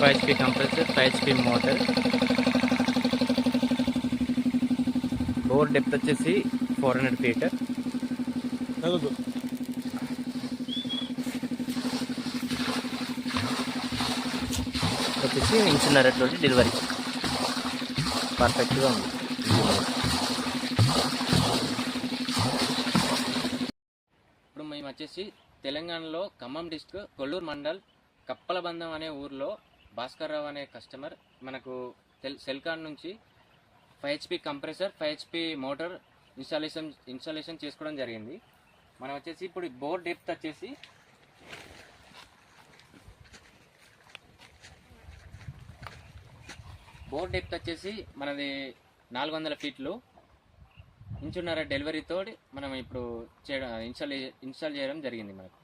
5 HP compressor, 5 HP motor. Bore depth వచ్చేసి 400 feet. వచ్చేసి ఇంచున్నరటువంటి delivery పర్ఫెక్ట్గా ఉంది. ఇప్పుడు మేము వచ్చేసి తెలంగాణలో ఖమ్మం డిస్ట్రిక్ట్ కొల్లూరు మండల్ కప్పలబంధం అనే ఊర్లో భాస్కర్ రావు అనే కస్టమర్ మనకు సెల్కాన్ నుంచి 5 HP compressor, 5 HP motor installation చేసుకోవడం జరిగింది. మనం వచ్చేసి ఇప్పుడు బోర్ డెప్త్ వచ్చేసి మనది 400 feet, ఇంచున్నర డెలివరీతో మనం ఇప్పుడు ఇన్స్టాల్ చేయడం జరిగింది మనకు.